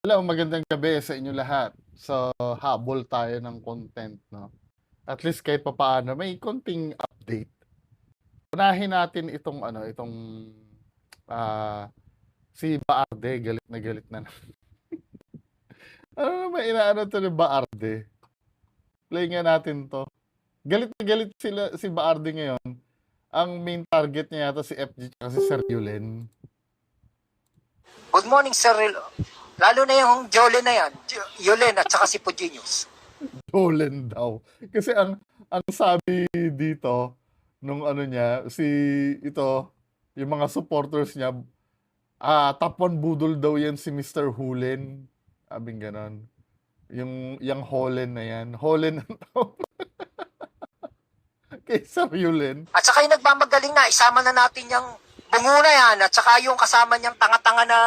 Hello, magandang gabi sa inyo lahat. So, habol tayo ng content, no? At least kahit papaano may konting update. Unahin natin itong ah, si Baarde, galit na galit na. Ano naman inaano to ni Baarde? Play nga natin to. Galit na galit si Baarde ngayon. Ang main target niya yata si FG at si Sir Yulen. Good morning, Sir Relo. Lalo na yung Jolene na yan. Yulen at saka si Puginius. Yulen daw. Kasi ang sabi dito nung ano niya, yung mga supporters niya, top 1 budol daw yan si Mr. Hulen. Abing ganon. Yung Holen na yan. Holen ang tawag kay Sir Yulen. At saka yung nagmamagaling na, isama na natin yung bunguna yan at saka yung kasama niyang tanga-tanga na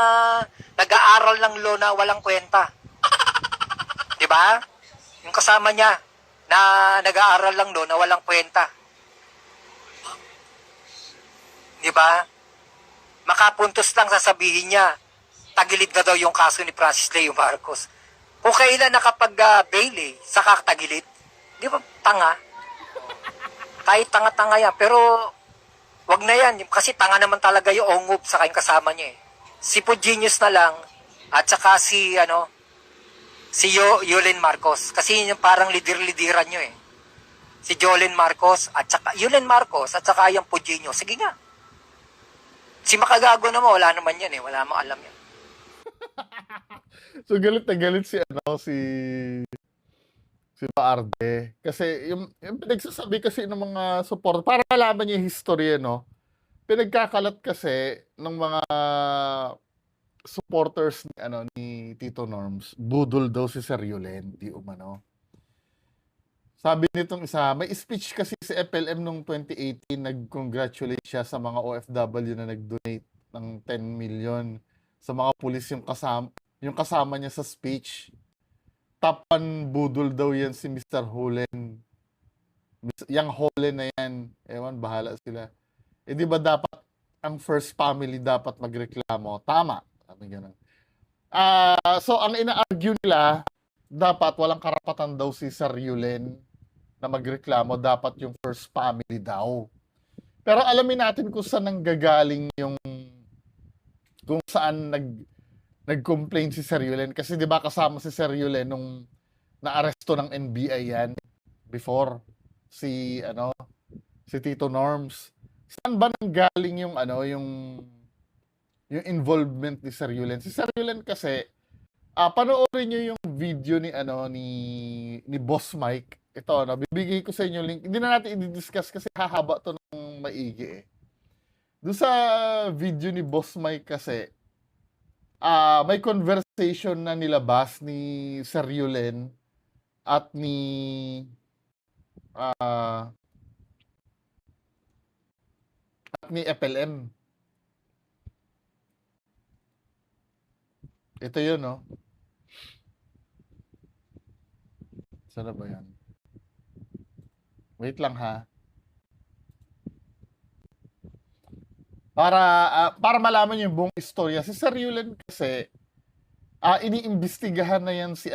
nag-aaral ng law na walang kwenta. Di ba? Yung kasama niya na nag-aaral lang law na walang kwenta. Di ba? Makapuntos lang sasabihin niya, tagilid na daw yung kaso ni Francis Leo Marcos. Kung kailan nakapag-bail saka tagilid. Di ba? Tanga. Kahit tanga-tanga yan. Pero, wag na yan. Kasi tanga naman talaga yung Ongub sa kayong kasama niya eh. Si Puginius na lang, at saka si Yulen Marcos. Kasi yun yung parang lidir-lidiran nyo eh. Si Jolen Marcos, at saka Yulen Marcos, at saka yung Puginius. Sige nga. Si Makagago naman, wala naman yan eh. Wala mang alam yan. So galit na galit si Baarde. Kasi yung pinagsasabi kasi ng mga support, para malaman niya yung history, no? Pinagkakalat kasi ng mga supporters ni Tito Norms, budol daw si Sir Yulen, di umano. Sabi nitong isa, may speech kasi si FLM nung 2018, nag-congratulate siya sa mga OFW na nag-donate ng 10 million sa mga pulis yung kasama niya sa speech. Top 1 budol daw yan si Mr. Holen. Yang Holen na yan, ewan, bahala sila. Eh di ba dapat ang first family dapat magreklamo? Tama. Sabi ganun. So ang ina-argue nila, dapat walang karapatan daw si Sir Yulen na magreklamo, dapat yung first family daw. Pero alamin natin kung saan nanggagaling kung saan nag-complain si Sir Yulen. Kasi di ba kasama si Sir Yulen nung naaresto ng NBI yan before si Tito Norms. Saan ba nanggaling yung involvement ni Sir Yulen? Si Sir Yulen kasi panoorin niyo yung video ni Boss Mike. Ito, bibigay ko sa inyo link. Hindi na natin i-discuss kasi hahaba to ng maigi eh. Doon sa video ni Boss Mike kasi, may conversation na nilabas ni Sir Yulen at ni FLM. Ito yun, no? Saan na ba yan? Wait lang ha. Para malaman niyo yung buong istorya, si Sir Yulen kasi iniimbestigahan na yan si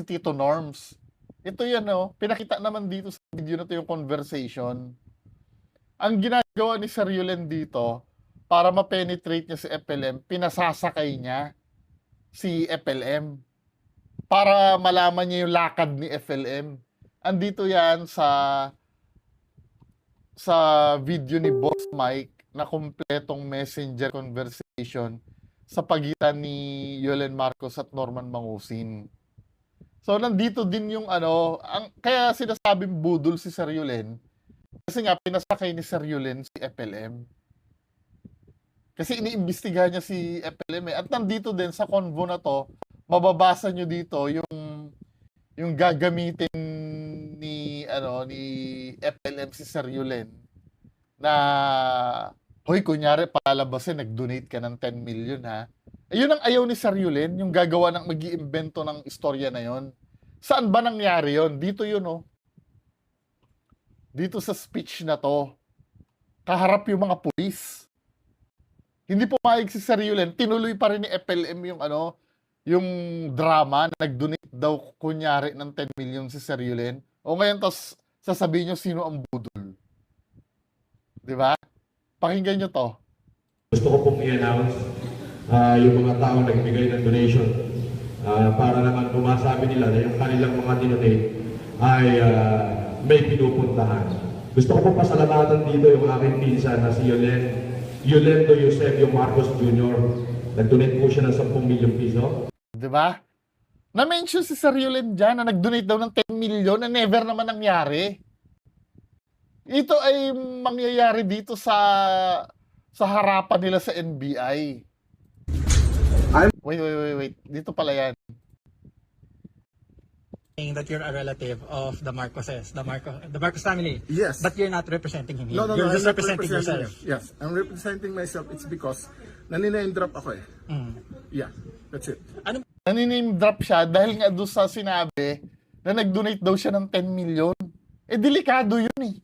Tito Norms. Ito yan, no? Pinakita naman dito sa video na to yung conversation. Ang ginagawa ni Sir Yulen dito, para ma-penetrate niya si FLM, pinasasakay niya si FLM para malaman niya yung lakad ni FLM. Andito yan sa video ni Boss Mike na kumpletong messenger conversation sa pagitan ni Yulen Marcos at Norman Mangusin. So nandito din yung kaya sinasabing budol si Sir Yulen kasi nga pinasakay ni Sir Yulen si FLM. Kasi iniimbestigahan niya si FLM eh. At nandito din sa convo na to, mababasa nyo dito yung gagamitin ni FLM si Sir Yulen na hoy, kunyari palabasin, nag-donate ka ng 10 million ha. Ayun ang ayaw ni Sir Yulen, yung gagawa ng mag-iimbento ng istorya na yon. Saan ba nangyari yon? Dito yun, oh. Dito sa speech na to, kaharap yung mga pulis. Hindi pumayag si Sir Yulen, tinuloy pa rin ni FLM yung ano, yung drama na nag-donate daw kunyari ng 10 million si Sir Yulen. O ngayon tas sasabihin nyo sino ang budol. Di ba? Pakinggan nyo to. Gusto ko pong i-announce yung mga tao nagbigay ng donation para naman masabi nila na yung kanilang mga dinonate ay may pinupuntahan. Gusto ko pong pasalamatan dito yung aking pinsan na si Yolendo Eusebio Marcos Jr. Nag-donate po siya ng 10 milyong piso. Di ba? Na-mention si Sir Yulen dyan na nag-donate daw ng 10 million na never naman nangyari. Ito ay mangyayari dito sa harapan nila sa NBI. Wait. Dito pala yan. Saying that you're a relative of the Marcoses, the Marcos family. Yes. But you're not representing him here. No, You're I'm just not representing representing yourself. him. Yes, I'm representing myself. It's because naniname drop ako eh. Yeah, that's it. Ano Naniname drop siya dahil nga doon sa sinabi na nag-donate daw siya ng 10 million. Eh, delikado yun eh.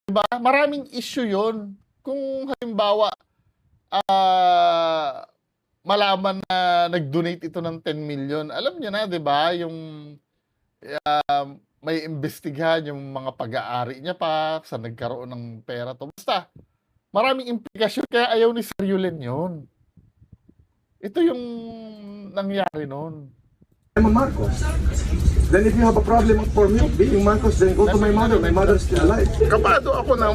Diba? Maraming issue yun. Kung halimbawa, malaman na nag-donate ito ng 10 million, alam niyo na, di ba? Yung may imbestigahan yung mga pag-aari niya pa, sa nagkaroon ng pera to. Basta, maraming implikasyon, kaya ayaw ni Sir Yulen yun. Ito yung nangyari noon. I'm a Marcos. Then if you have a problem for me being Marcos, then go to my mother. My mother is still alive. Kapado ako na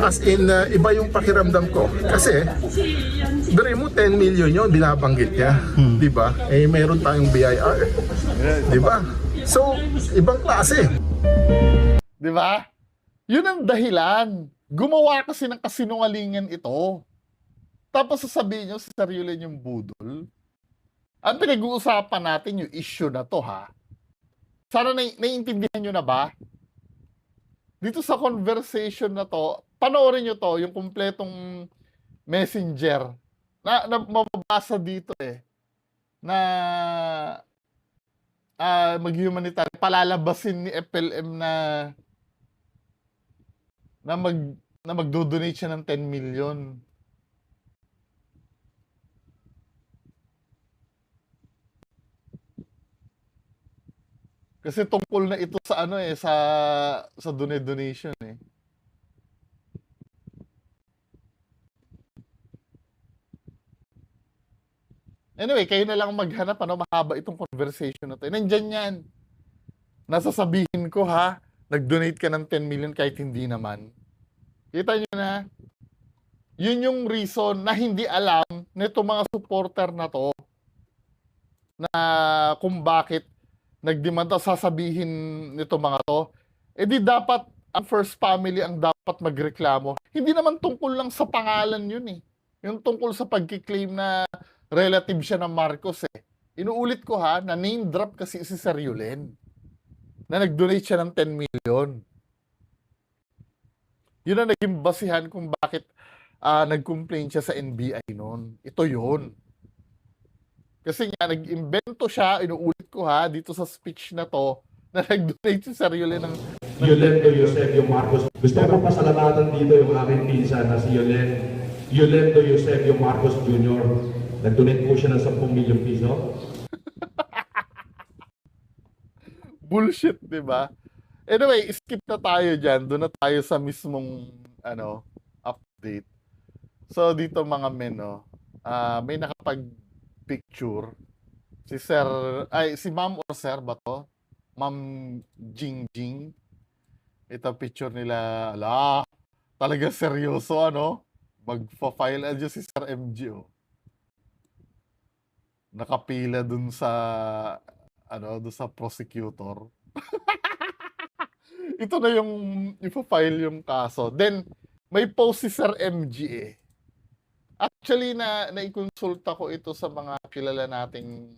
as in iba yung pakiramdam ko. Kasi, dre mo 10 million yun, binabanggit niya. Di ba? Eh, mayroon tayong BIR. Di ba? So, ibang klase. Di ba? Yun ang dahilan. Gumawa kasi ng kasinungalingan ito. Tapos sasabihin nyo si Sir Yulen yung budol. Ang pinag-uusapan natin yung issue na to, ha? Sana naiintindihan nyo na ba? Dito sa conversation na to, panoorin nyo to, yung kumpletong messenger na mababasa dito eh, na mag-humanitarian, palalabasin ni FLM na magdo-donate siya ng 10 million. Kasi tungkol na ito sa ano eh, sa donation eh. Anyway, kayo na lang maghanap, ano, mahaba itong conversation na to. Nandyan yan. Nasasabihin ko ha, nag-donate ka ng 10 million kahit hindi naman. Kita nyo na, yun yung reason na hindi alam nito mga supporter na to na kung bakit nagdemanda, sasabihin nito mga to, di dapat ang first family ang dapat magreklamo. Hindi naman tungkol lang sa pangalan yun eh. Yung tungkol sa pagkiklaim na relative siya ng Marcos eh. Inuulit ko ha, na name drop kasi si Sir Yulen na nag-donate siya ng 10 million. Yun ang naging basihan kung bakit nag-complain siya sa NBI noon. Ito yun. Kasi nga, nag-imbento siya, inuulit ko ha, dito sa speech na to, na nag-donate si Sir Yulen ng Yolendo Eusebio Marcos. Gusto ko pong pasalamatan dito yung aking pinsan na si Yolendo Eusebio Marcos Jr. Nag-donate po siya ng 10 milyong piso. bullshit, di ba? Anyway, skip na tayo dyan. Doon na tayo sa mismong update. So, dito mga men, may nakapag-picture si Ma'am or Sir ba to? Ma'am Jingjing. Ito picture nila. Ala, talaga seryoso, Magpa-file adyo si Sir MG, Nakapila dun sa dun sa prosecutor. Ito na yung ipa-file yung kaso. Then may post si Sir MG eh. Actually naikonsulta ko ito sa mga kilala nating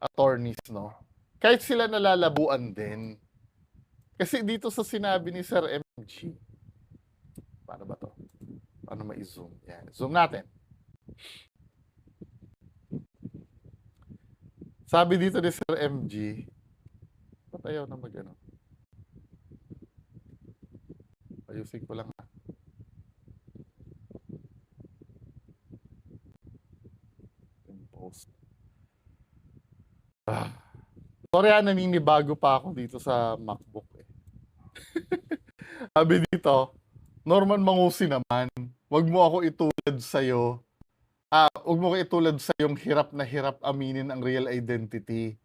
attorneys, Kahit sila nalalabuan din. Kasi dito sa sinabi ni Sir MG. Paano ba to? Paano ma-zoom? Yan. Zoom natin. Sabi dito ni Sir MG, ba't ayaw na ayusin ko lang Marcos. Sorry naninibago pa ako dito sa MacBook eh. Sabi dito, Norman Mangusi naman, wag mo ako itulad sa'yo. Wag mo ko itulad sa yung hirap na hirap aminin ang real identity.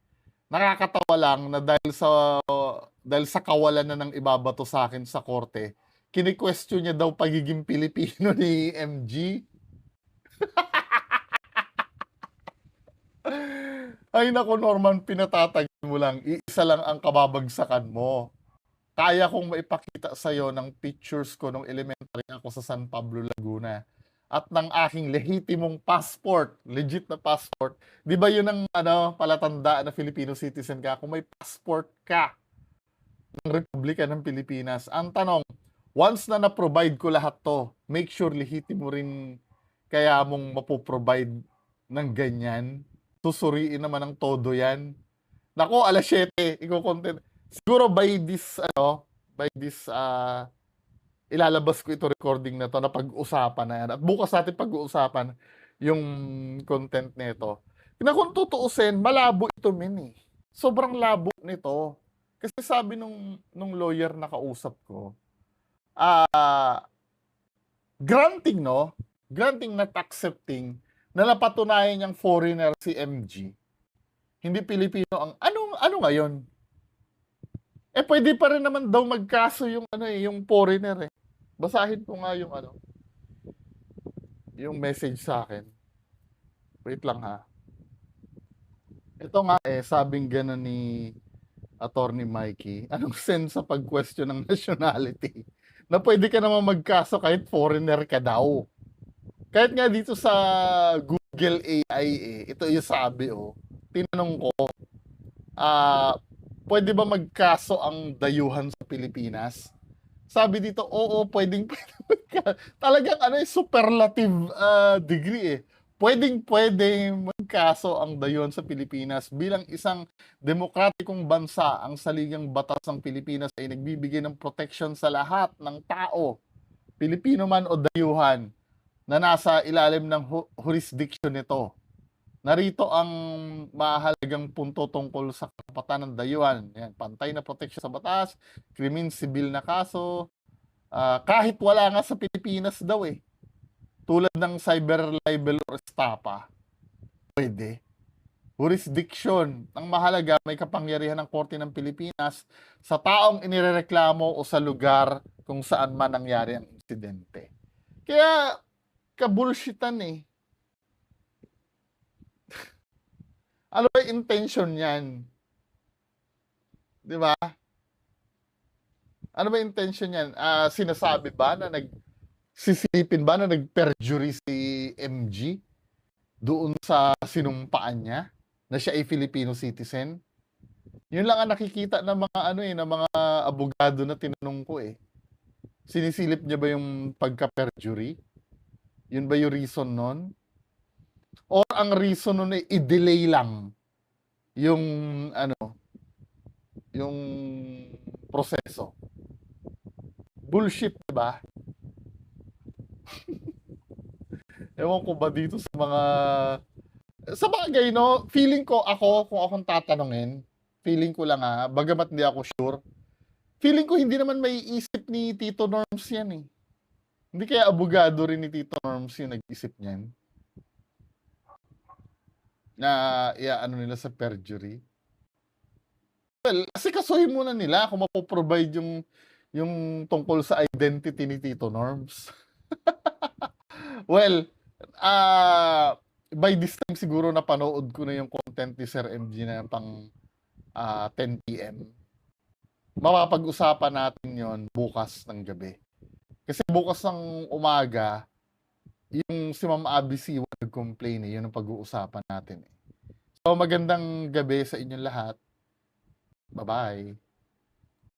Nakakatawa lang na dahil sa kawalan na ng ibabato sa akin sa korte, kini-question niya daw pagiging Pilipino ni MG. Ay nako Norman, pinatatagin mo lang. Iisa lang ang kababagsakan mo. Kaya kong maipakita sa'yo ng pictures ko nung elementary ako sa San Pablo, Laguna. At ng aking lehitimong passport, legit na passport. Di ba yun ang palatandaan na Filipino citizen ka? Kung may passport ka ng Republika ng Pilipinas. Ang tanong, once na na-provide ko lahat to, make sure lehitimo rin kaya mong mapoprovide ng ganyan. Susuriin naman ng todo yan. Nako, alas 7, iko-content. Siguro by this, ilalabas ko ito recording na to na pag-usapan na yan. At bukas natin pag-uusapan yung content nito. Na kung tutuusin, malabo ito min eh. Sobrang labo nito. Kasi sabi nung lawyer na kausap ko, granting not accepting na napatunayan niyang foreigner si MG. Hindi Pilipino ang ano ngayon? Pwede pa rin naman daw magkaso yung yung foreigner eh. Basahin ko nga yung message sa akin. Wait lang ha. Ito nga sabing gano'n ni Attorney Mikey. Anong sense sa pag-question ng nationality? Na pwede ka naman magkaso kahit foreigner ka daw. Kahit nga dito sa Google AI ito yung sabi tinanong ko, pwede ba magkaso ang dayuhan sa Pilipinas? Sabi dito, oo, pwedeng talagang superlative degree eh. Pwedeng magkaso ang dayuhan sa Pilipinas bilang isang demokratikong bansa. Ang saligang batas ng Pilipinas ay nagbibigay ng protection sa lahat ng tao, Pilipino man o dayuhan, na nasa ilalim ng jurisdiction nito. Narito ang mahalagang punto tungkol sa karapatan ng dayuhan. Yan, pantay na proteksyon sa batas, krimen sibil na kaso, kahit wala nga sa Pilipinas daw eh. Tulad ng cyber libel or estafa. Pwede. Jurisdiction. Ang mahalaga, may kapangyarihan ng Korte ng Pilipinas sa taong inirereklamo o sa lugar kung saan man nangyari ang insidente. Kaya, kabulshitan eh. Ano ba yung intention niyan? Di ba? Ano ba yung intention niyan? Sinasabi ba na sisilipin ba na nag-perjury si MG doon sa sinumpaan niya na siya ay Filipino citizen? Yun lang ang nakikita ng mga ng mga abogado na tinanong ko eh. Sinisilip niya ba yung pagka-perjury? Yun ba yung reason nun? Or ang reason nun ay i-delay lang yung yung proseso. Bullshit, diba? Ewan ko ba dito sa bagay, no? Feeling ko kung akong tatanungin, feeling ko lang bagamat hindi ako sure, feeling ko hindi naman may isip ni Tito Norms yan eh. Hindi kaya abogado rin ni Tito Norms yung nag-isip niyan? Na nila sa perjury. Well, kasi kasuhin muna nila kung mapoprovide yung tungkol sa identity ni Tito Norms. Well, by this time siguro napanood ko na yung content ni Sir MG na pang 10 p.m. Mapapag-usapan natin yon bukas ng gabi. Kasi bukas ng umaga, yung si Ma'am Abby Siwa nag-complain yun ang pag-uusapan natin. So magandang gabi sa inyong lahat. Bye-bye.